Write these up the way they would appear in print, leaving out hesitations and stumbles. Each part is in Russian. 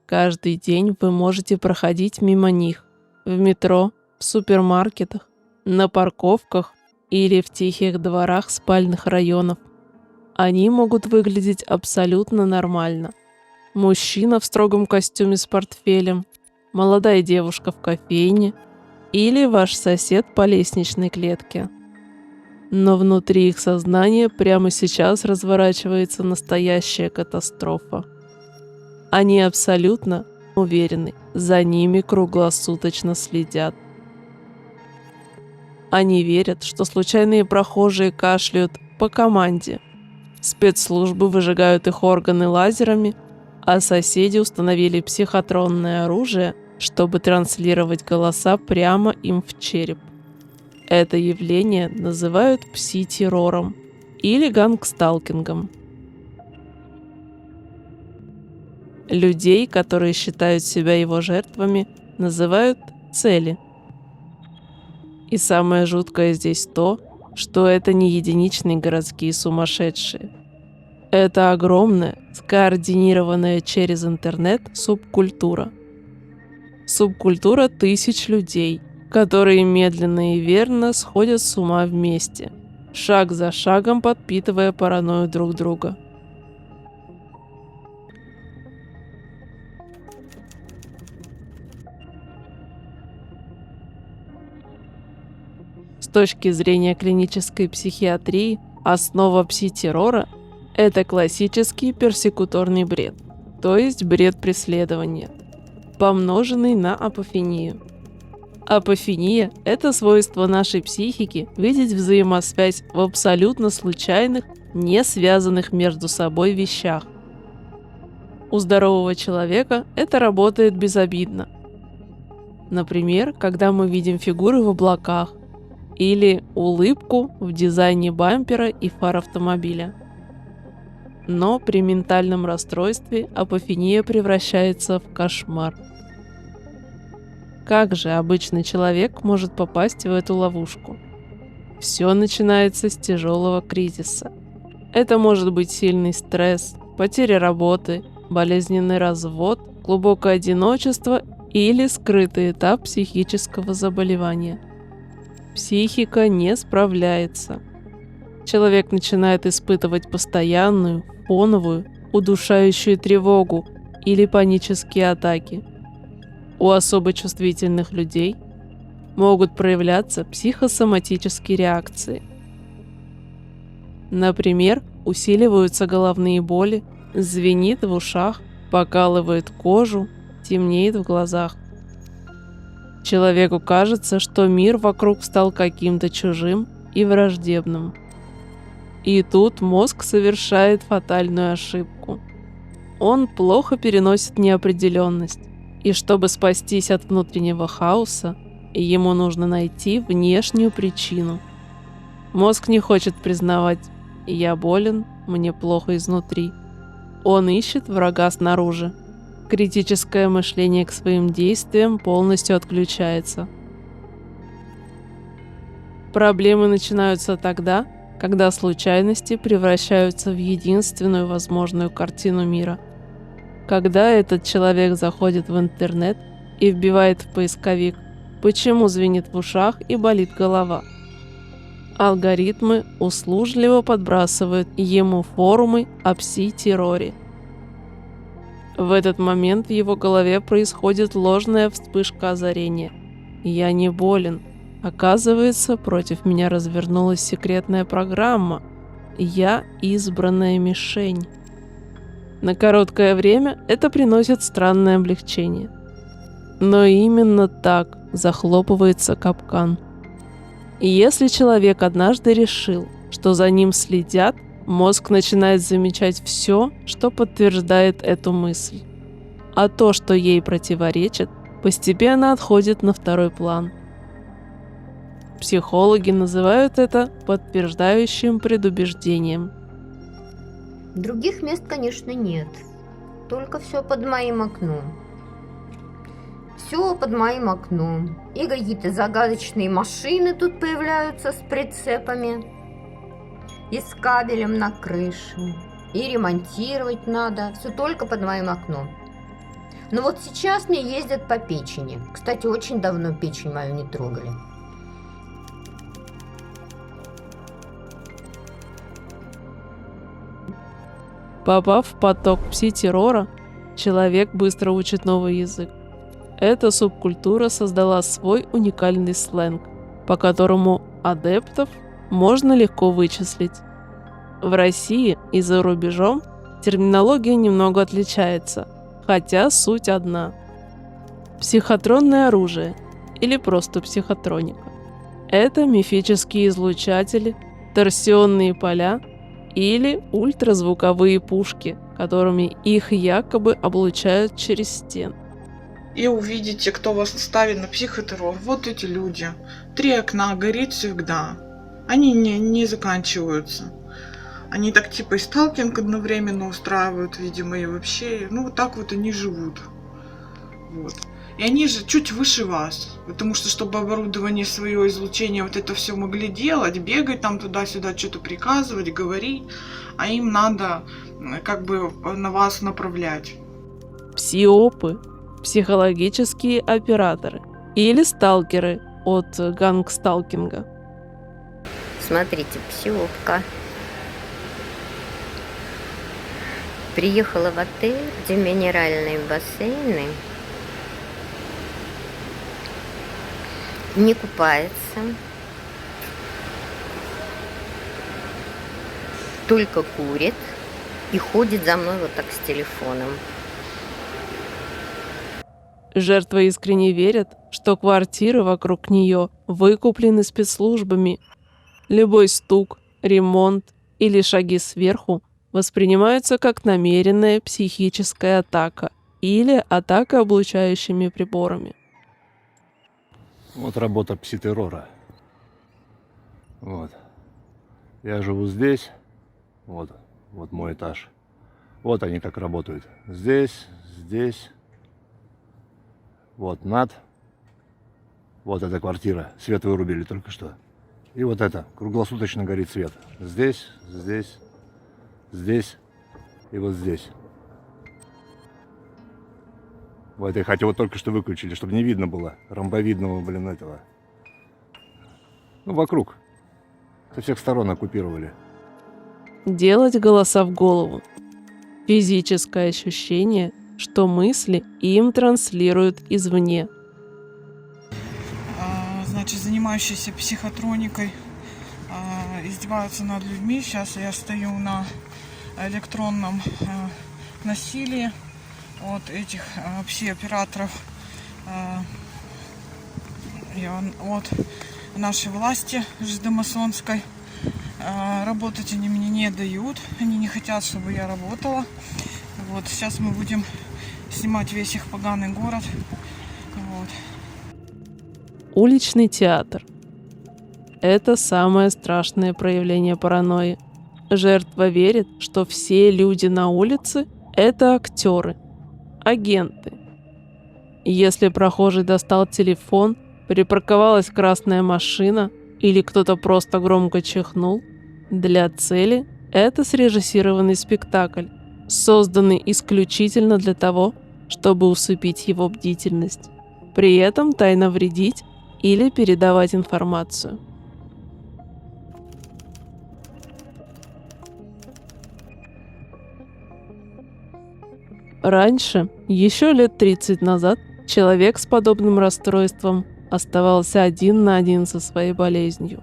Каждый день вы можете проходить мимо них в метро, в супермаркетах, на парковках или в тихих дворах спальных районов. Они могут выглядеть абсолютно нормально. Мужчина в строгом костюме с портфелем, молодая девушка в кофейне или ваш сосед по лестничной клетке. Но внутри их сознания прямо сейчас разворачивается настоящая катастрофа. Они абсолютно уверены, за ними круглосуточно следят. Они верят, что случайные прохожие кашляют по команде. Спецслужбы выжигают их органы лазерами, а соседи установили психотронное оружие, чтобы транслировать голоса прямо им в череп. Это явление называют пси-террором или гангсталкингом. Людей, которые считают себя его жертвами, называют цели. И самое жуткое здесь то, что это не единичные городские сумасшедшие. Это огромная, скоординированная через интернет субкультура. Субкультура тысяч людей, которые медленно и верно сходят с ума вместе, шаг за шагом подпитывая паранойю друг друга. С точки зрения клинической психиатрии, основа пси-террора – это классический персекуторный бред, то есть бред преследования, помноженный на апофению. Апофения – это свойство нашей психики видеть взаимосвязь в абсолютно случайных, не связанных между собой вещах. У здорового человека это работает безобидно. Например, когда мы видим фигуры в облаках или улыбку в дизайне бампера и фар автомобиля. Но при ментальном расстройстве апофения превращается в кошмар. Как же обычный человек может попасть в эту ловушку? Все начинается с тяжелого кризиса. Это может быть сильный стресс, потеря работы, болезненный развод, глубокое одиночество или скрытый этап психического заболевания. Психика не справляется. Человек начинает испытывать постоянную, фоновую, удушающую тревогу или панические атаки. У особо чувствительных людей могут проявляться психосоматические реакции. Например, усиливаются головные боли, звенит в ушах, покалывает кожу, темнеет в глазах. Человеку кажется, что мир вокруг стал каким-то чужим и враждебным. И тут мозг совершает фатальную ошибку. Он плохо переносит неопределенность, и чтобы спастись от внутреннего хаоса, ему нужно найти внешнюю причину. Мозг не хочет признавать «я болен, мне плохо изнутри». Он ищет врага снаружи. Критическое мышление к своим действиям полностью отключается. Проблемы начинаются тогда, когда случайности превращаются в единственную возможную картину мира. Когда этот человек заходит в интернет и вбивает в поисковик «почему звенит в ушах и болит голова?», алгоритмы услужливо подбрасывают ему форумы о пси-терроре. В этот момент в его голове происходит ложная вспышка озарения. «Я не болен. Оказывается, против меня развернулась секретная программа. Я избранная мишень». На короткое время это приносит странное облегчение. Но именно так захлопывается капкан. И если человек однажды решил, что за ним следят, мозг начинает замечать все, что подтверждает эту мысль. А то, что ей противоречит, постепенно отходит на второй план. Психологи называют это подтверждающим предубеждением. Других мест, конечно, нет. Только все под моим окном. Все под моим окном. И какие-то загадочные машины тут появляются с прицепами. И с кабелем на крыше. И ремонтировать надо. Все только под моим окном. Но вот сейчас мне ездят по печени. Кстати, очень давно печень мою не трогали. Попав в поток пси-террора, человек быстро учит новый язык. Эта субкультура создала свой уникальный сленг, по которому адептов можно легко вычислить. В России и за рубежом терминология немного отличается, хотя суть одна. Психотронное оружие или просто психотроника – это мифические излучатели, торсионные поля или ультразвуковые пушки, которыми их якобы облучают через стены. И увидите, кто вас ставит на психотеррор. Вот эти люди. 3 окна горит всегда. Они не заканчиваются. Они так типа и сталкинг одновременно устраивают, видимо, и вообще. Ну, вот так вот они живут. Вот. И они же чуть выше вас. Потому что, чтобы оборудование свое, излучение, вот это все могли делать, бегать там туда-сюда, что-то приказывать, говорить. А им надо как бы на вас направлять. Псиопы – психологические операторы или сталкеры от гангсталкинга. Смотрите, псиопка. Приехала в отель, где минеральные бассейны. Не купается. Только курит и ходит за мной вот так с телефоном. Жертвы искренне верят, что квартиры вокруг нее выкуплены спецслужбами. Любой стук, ремонт или шаги сверху воспринимаются как намеренная психическая атака или атака облучающими приборами. Вот работа пси-террора. Вот. Я живу здесь. Вот мой этаж. Вот они как работают. Здесь. Вот над. Вот эта квартира. Свет вырубили только что. И вот это. Круглосуточно горит свет. Здесь. И вот здесь. В этой хате вот только что выключили, чтобы не видно было ромбовидного, этого. Ну, вокруг. Со всех сторон оккупировали. Делать голоса в голову. Физическое ощущение, что мысли им транслируют извне. Значит, занимающиеся психотроникой издеваются над людьми. Сейчас я стою на электронном насилии от этих пси-операторов. От нашей власти жидомасонской. Работать они мне не дают. Они не хотят, чтобы я работала. Вот, сейчас мы будем снимать весь их поганый город. Вот. Уличный театр. Это самое страшное проявление паранойи. Жертва верит, что все люди на улице – это актеры, агенты. Если прохожий достал телефон, припарковалась красная машина или кто-то просто громко чихнул, для цели это срежиссированный спектакль, созданный исключительно для того, чтобы усыпить его бдительность, при этом тайно вредить или передавать информацию. Раньше, еще лет 30 назад, человек с подобным расстройством оставался один на один со своей болезнью.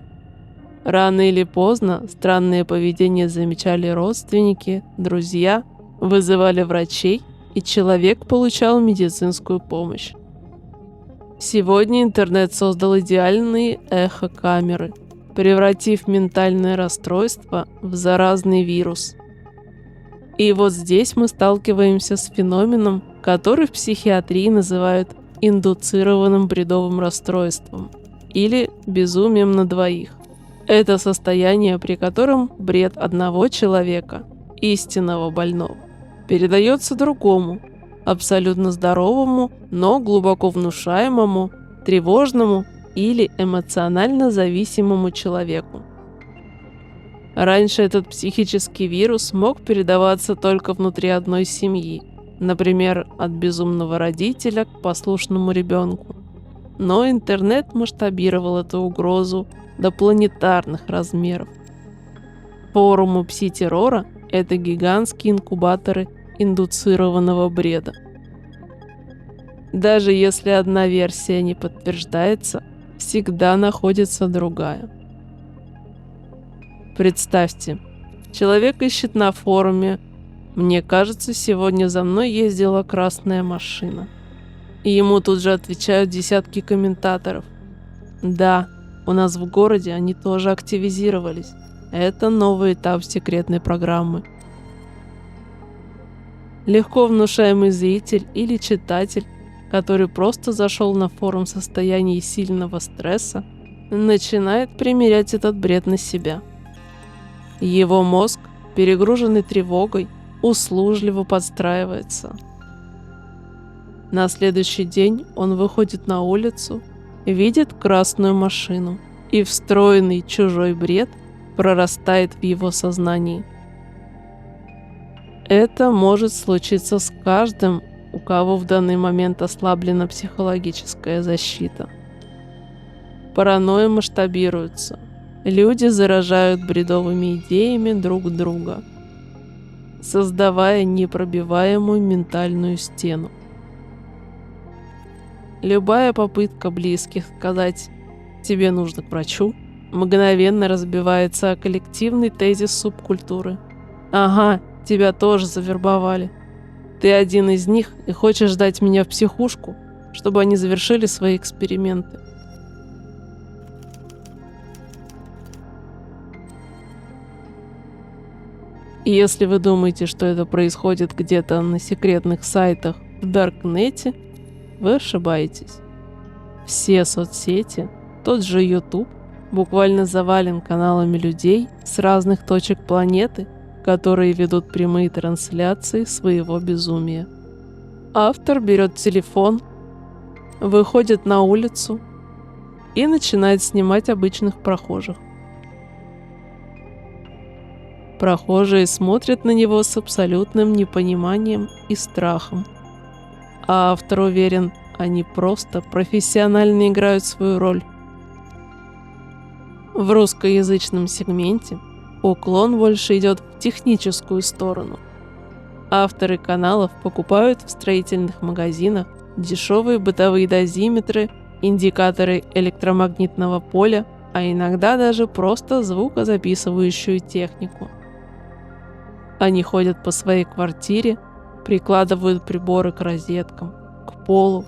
Рано или поздно странное поведение замечали родственники, друзья, вызывали врачей, и человек получал медицинскую помощь. Сегодня интернет создал идеальные эхокамеры, превратив ментальное расстройство в заразный вирус. И вот здесь мы сталкиваемся с феноменом, который в психиатрии называют индуцированным бредовым расстройством или безумием на двоих. Это состояние, при котором бред одного человека, истинного больного, передается другому, абсолютно здоровому, но глубоко внушаемому, тревожному или эмоционально зависимому человеку. Раньше этот психический вирус мог передаваться только внутри одной семьи, Например, от безумного родителя к послушному ребенку. Но интернет масштабировал эту угрозу до планетарных размеров. Форумы пси-террора – это гигантские инкубаторы индуцированного бреда. Даже если одна версия не подтверждается, всегда находится другая. Представьте, человек ищет на форуме: «Мне кажется, сегодня за мной ездила красная машина». И ему тут же отвечают десятки комментаторов: «Да, у нас в городе они тоже активизировались. Это новый этап секретной программы». Легко внушаемый зритель или читатель, который просто зашел на форум в состоянии сильного стресса, начинает примерять этот бред на себя. Его мозг, перегруженный тревогой, услужливо подстраивается. На следующий день он выходит на улицу, видит красную машину, и встроенный чужой бред прорастает в его сознании. Это может случиться с каждым, у кого в данный момент ослаблена психологическая защита. Паранойя масштабируется. Люди заражают бредовыми идеями друг друга, создавая непробиваемую ментальную стену. Любая попытка близких сказать «тебе нужно к врачу» мгновенно разбивается о коллективный тезис субкультуры: «Ага, тебя тоже завербовали. Ты один из них и хочешь сдать меня в психушку, чтобы они завершили свои эксперименты». И если вы думаете, что это происходит где-то на секретных сайтах в Даркнете, вы ошибаетесь. Все соцсети, тот же YouTube, буквально завален каналами людей с разных точек планеты, которые ведут прямые трансляции своего безумия. Автор берет телефон, выходит на улицу и начинает снимать обычных прохожих. Прохожие смотрят на него с абсолютным непониманием и страхом. А автор уверен, они просто профессионально играют свою роль. В русскоязычном сегменте уклон больше идет в техническую сторону. Авторы каналов покупают в строительных магазинах дешевые бытовые дозиметры, индикаторы электромагнитного поля, а иногда даже просто звукозаписывающую технику. Они ходят по своей квартире, прикладывают приборы к розеткам, к полу,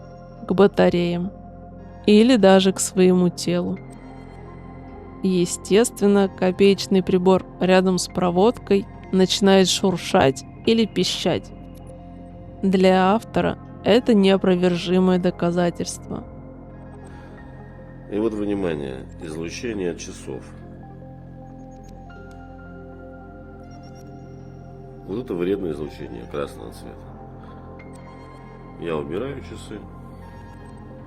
к батареям или даже к своему телу. Естественно, копеечный прибор рядом с проводкой начинает шуршать или пищать. Для автора это неопровержимое доказательство. И вот, внимание, излучение от часов. Вот это вредное излучение красного цвета. Я убираю часы.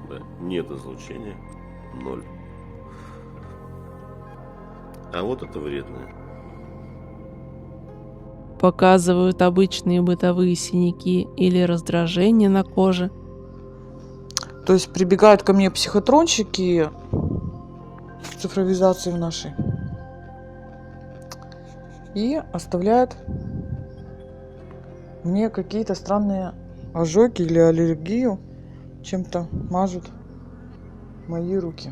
Да, нет излучения. 0. А вот это вредное. Показывают обычные бытовые синяки или раздражения на коже. То есть прибегают ко мне психотронщики цифровизации в нашей и оставляют мне какие-то странные ожоги или аллергию, чем-то мажут мои руки.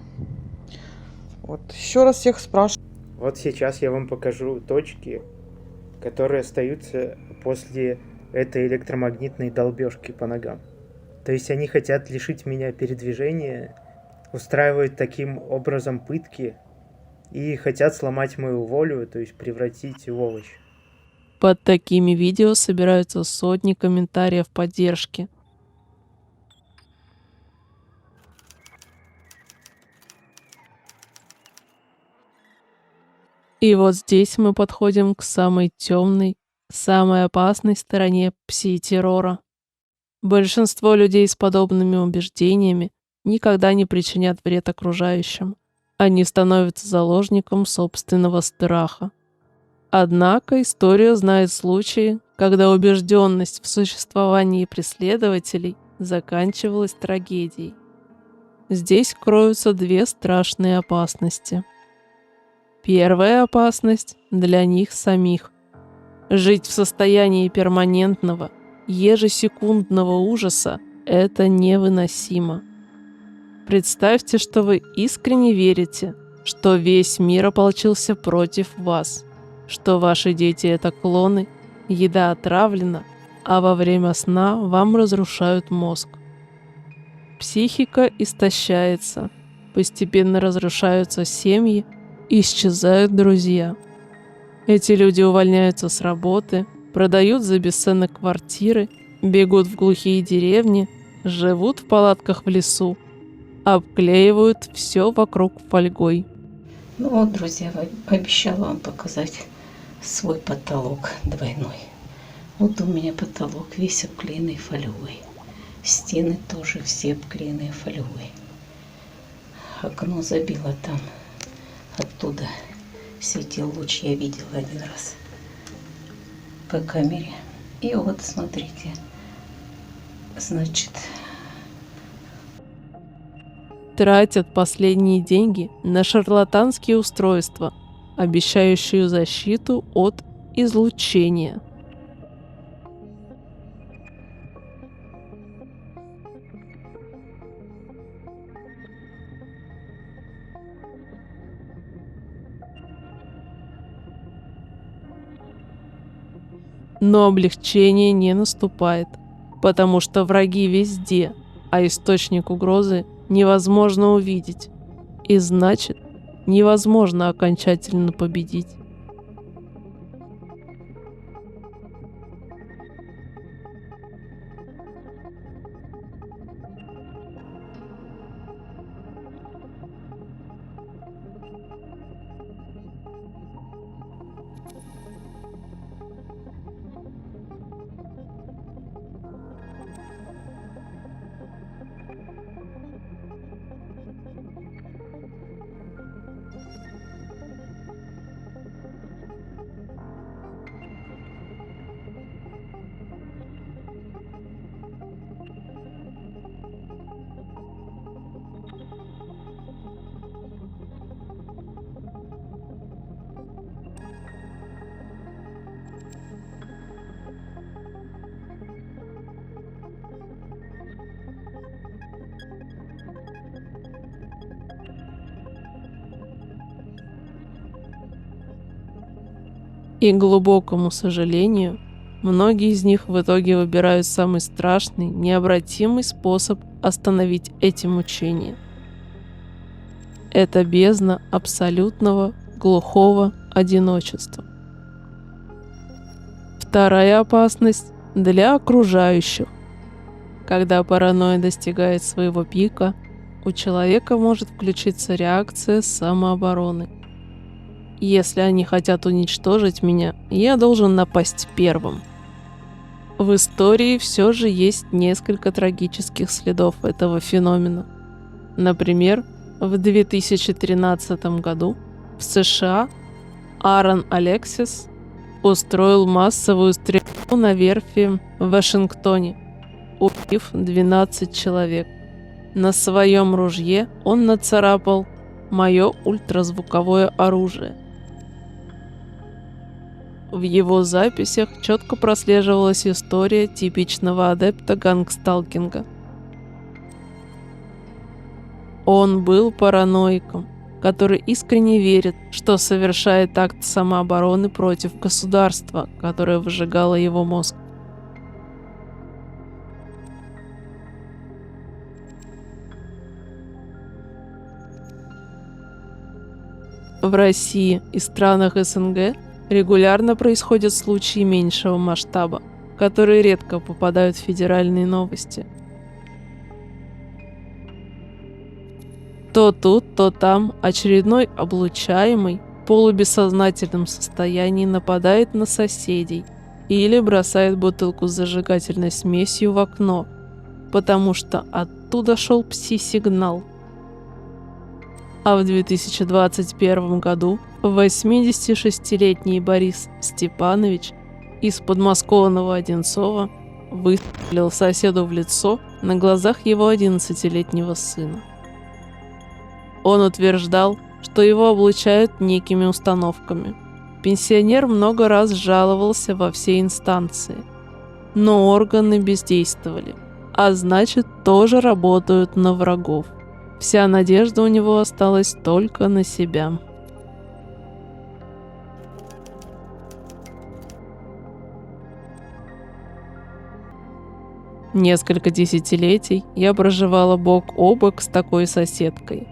Вот еще раз всех спрашиваю. Вот сейчас я вам покажу точки, которые остаются после этой электромагнитной долбежки по ногам. То есть они хотят лишить меня передвижения, устраивают таким образом пытки и хотят сломать мою волю, то есть превратить в овощ. Под такими видео собираются сотни комментариев поддержки. И вот здесь мы подходим к самой темной, самой опасной стороне пси-террора. Большинство людей с подобными убеждениями никогда не причинят вред окружающим. Они становятся заложником собственного страха. Однако история знает случаи, когда убежденность в существовании преследователей заканчивалась трагедией. Здесь кроются две страшные опасности. Первая опасность для них самих. Жить в состоянии перманентного, ежесекундного ужаса – это невыносимо. Представьте, что вы искренне верите, что весь мир ополчился против вас, что ваши дети – это клоны, еда отравлена, а во время сна вам разрушают мозг. Психика истощается, постепенно разрушаются семьи, исчезают друзья. Эти люди увольняются с работы, продают за бесценок квартиры, бегут в глухие деревни, живут в палатках в лесу, обклеивают все вокруг фольгой. Ну вот, друзья, обещала вам показать свой потолок двойной. Вот у меня потолок весь обклеенный фольгой. Стены тоже все обклеенные фольгой. Окно забило там. Оттуда светил луч, я видела один раз по камере. И вот, смотрите, значит... Тратят последние деньги на шарлатанские устройства, обещающие защиту от излучения. Но облегчение не наступает, потому что враги везде, а источник угрозы невозможно увидеть, и значит, невозможно окончательно победить. И, к глубокому сожалению, многие из них в итоге выбирают самый страшный, необратимый способ остановить эти мучения. Это бездна абсолютного, глухого одиночества. Вторая опасность для окружающих. Когда паранойя достигает своего пика, у человека может включиться реакция самообороны. Если они хотят уничтожить меня, я должен напасть первым. В истории все же есть несколько трагических следов этого феномена. Например, в 2013 году в США Аарон Алексис устроил массовую стрельбу на верфи в Вашингтоне, убив 12 человек. На своем ружье он нацарапал «Мое ультразвуковое оружие». В его записях четко прослеживалась история типичного адепта гангсталкинга. Он был параноиком, который искренне верит, что совершает акт самообороны против государства, которое выжигало его мозг. В России и странах СНГ регулярно происходят случаи меньшего масштаба, которые редко попадают в федеральные новости. То тут, то там очередной облучаемый в полубессознательном состоянии нападает на соседей или бросает бутылку с зажигательной смесью в окно, потому что оттуда шел пси-сигнал. А в 2021 году 86-летний Борис Степанович из подмосковного Одинцова выстрелил соседу в лицо на глазах его 11-летнего сына. Он утверждал, что его облучают некими установками. Пенсионер много раз жаловался во все инстанции, но органы бездействовали, а значит, тоже работают на врагов. Вся надежда у него осталась только на себя. Несколько десятилетий я проживала бок о бок с такой соседкой.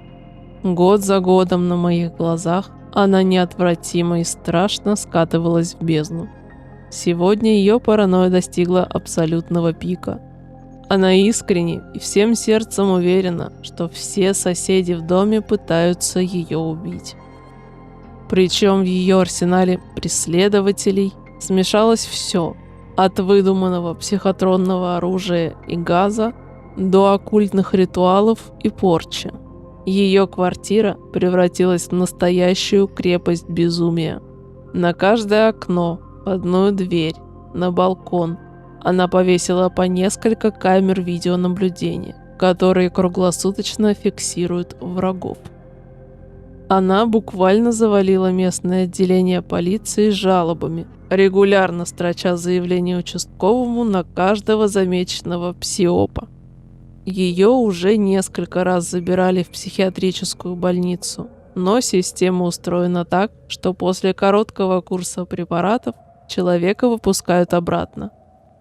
Год за годом на моих глазах она неотвратимо и страшно скатывалась в бездну. Сегодня ее паранойя достигла абсолютного пика. Она искренне и всем сердцем уверена, что все соседи в доме пытаются ее убить. Причем в ее арсенале преследователей смешалось все, от выдуманного психотронного оружия и газа до оккультных ритуалов и порчи. Ее квартира превратилась в настоящую крепость безумия. На каждое окно, входную дверь, на балкон она повесила по несколько камер видеонаблюдения, которые круглосуточно фиксируют врагов. Она буквально завалила местное отделение полиции жалобами, регулярно строча заявление участковому на каждого замеченного псиопа. Ее уже несколько раз забирали в психиатрическую больницу, но система устроена так, что после короткого курса препаратов человека выпускают обратно.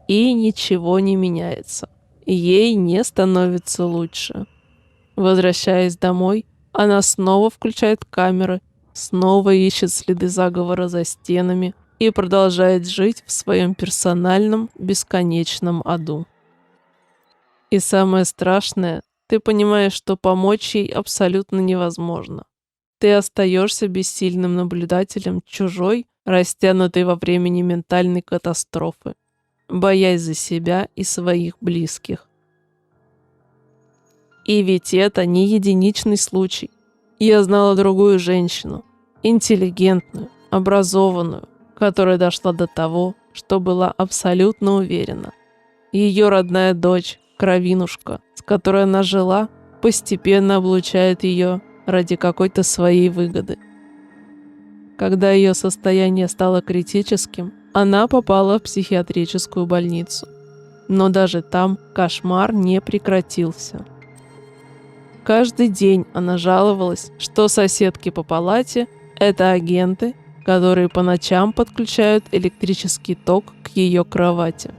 И ничего не меняется. Ей не становится лучше. Возвращаясь домой, она снова включает камеры, снова ищет следы заговора за стенами и продолжает жить в своем персональном бесконечном аду. И самое страшное, ты понимаешь, что помочь ей абсолютно невозможно. Ты остаешься бессильным наблюдателем чужой, растянутой во времени ментальной катастрофы, боясь за себя и своих близких. И ведь это не единичный случай. Я знала другую женщину, интеллигентную, образованную, которая дошла до того, что была абсолютно уверена. Ее родная дочь, кровинушка, с которой она жила, постепенно облучает ее ради какой-то своей выгоды. Когда ее состояние стало критическим, она попала в психиатрическую больницу. Но даже там кошмар не прекратился. Каждый день она жаловалась, что соседки по палате – это агенты, которые по ночам подключают электрический ток к ее кровати.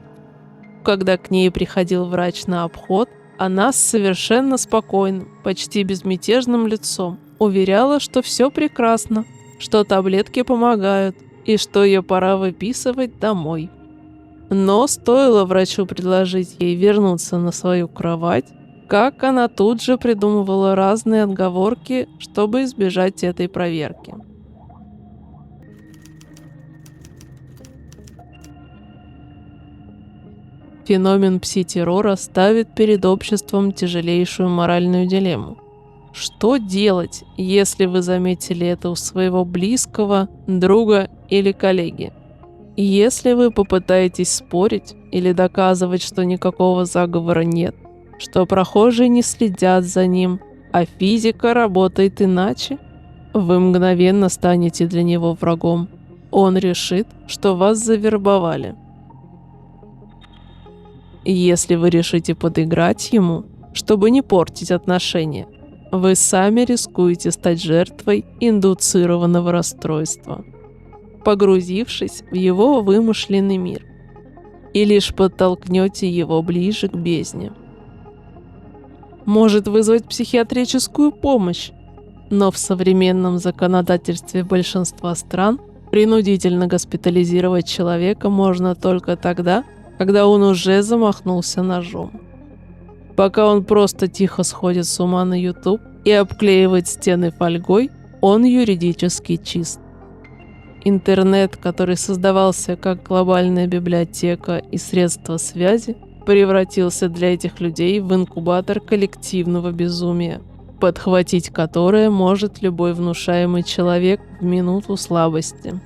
Когда к ней приходил врач на обход, она с совершенно спокойным, почти безмятежным лицом уверяла, что все прекрасно, что таблетки помогают и что ее пора выписывать домой. Но стоило врачу предложить ей вернуться на свою кровать, как она тут же придумывала разные отговорки, чтобы избежать этой проверки. Феномен пси-террора ставит перед обществом тяжелейшую моральную дилемму. Что делать, если вы заметили это у своего близкого, друга или коллеги? Если вы попытаетесь спорить или доказывать, что никакого заговора нет, что прохожие не следят за ним, а физика работает иначе, вы мгновенно станете для него врагом. Он решит, что вас завербовали. Если вы решите подыграть ему, чтобы не портить отношения, вы сами рискуете стать жертвой индуцированного расстройства, погрузившись в его вымышленный мир, и лишь подтолкнете его ближе к бездне. Может вызвать психиатрическую помощь, но в современном законодательстве большинства стран принудительно госпитализировать человека можно только тогда, когда он уже замахнулся ножом. Пока он просто тихо сходит с ума на YouTube и обклеивает стены фольгой, он юридически чист. Интернет, который создавался как глобальная библиотека и средство связи, превратился для этих людей в инкубатор коллективного безумия, подхватить которое может любой внушаемый человек в минуту слабости.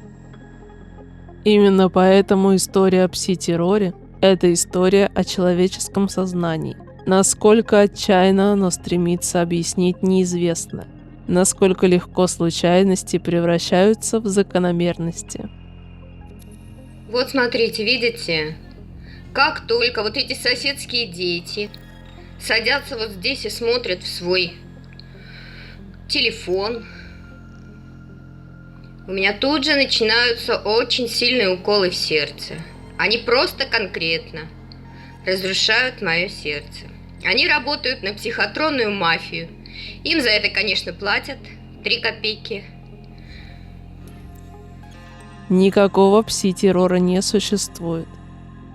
Именно поэтому история о пси-терроре – это история о человеческом сознании. Насколько отчаянно оно стремится объяснить неизвестное, насколько легко случайности превращаются в закономерности. Вот смотрите, видите? Как только вот эти соседские дети садятся вот здесь и смотрят в свой телефон, у меня тут же начинаются очень сильные уколы в сердце. Они просто конкретно разрушают мое сердце. Они работают на психотронную мафию. Им за это, конечно, платят 3 копейки. Никакого пси-террора не существует.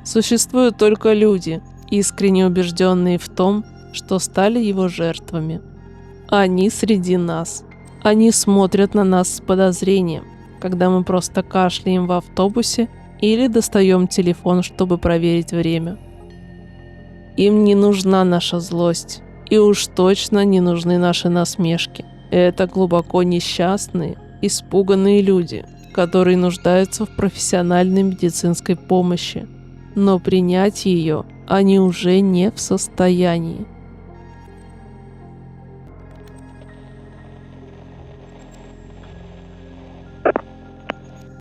Существуют только люди, искренне убежденные в том, что стали его жертвами. Они среди нас. Они смотрят на нас с подозрением, когда мы просто кашляем в автобусе или достаем телефон, чтобы проверить время. Им не нужна наша злость, и уж точно не нужны наши насмешки. Это глубоко несчастные, испуганные люди, которые нуждаются в профессиональной медицинской помощи, но принять ее они уже не в состоянии.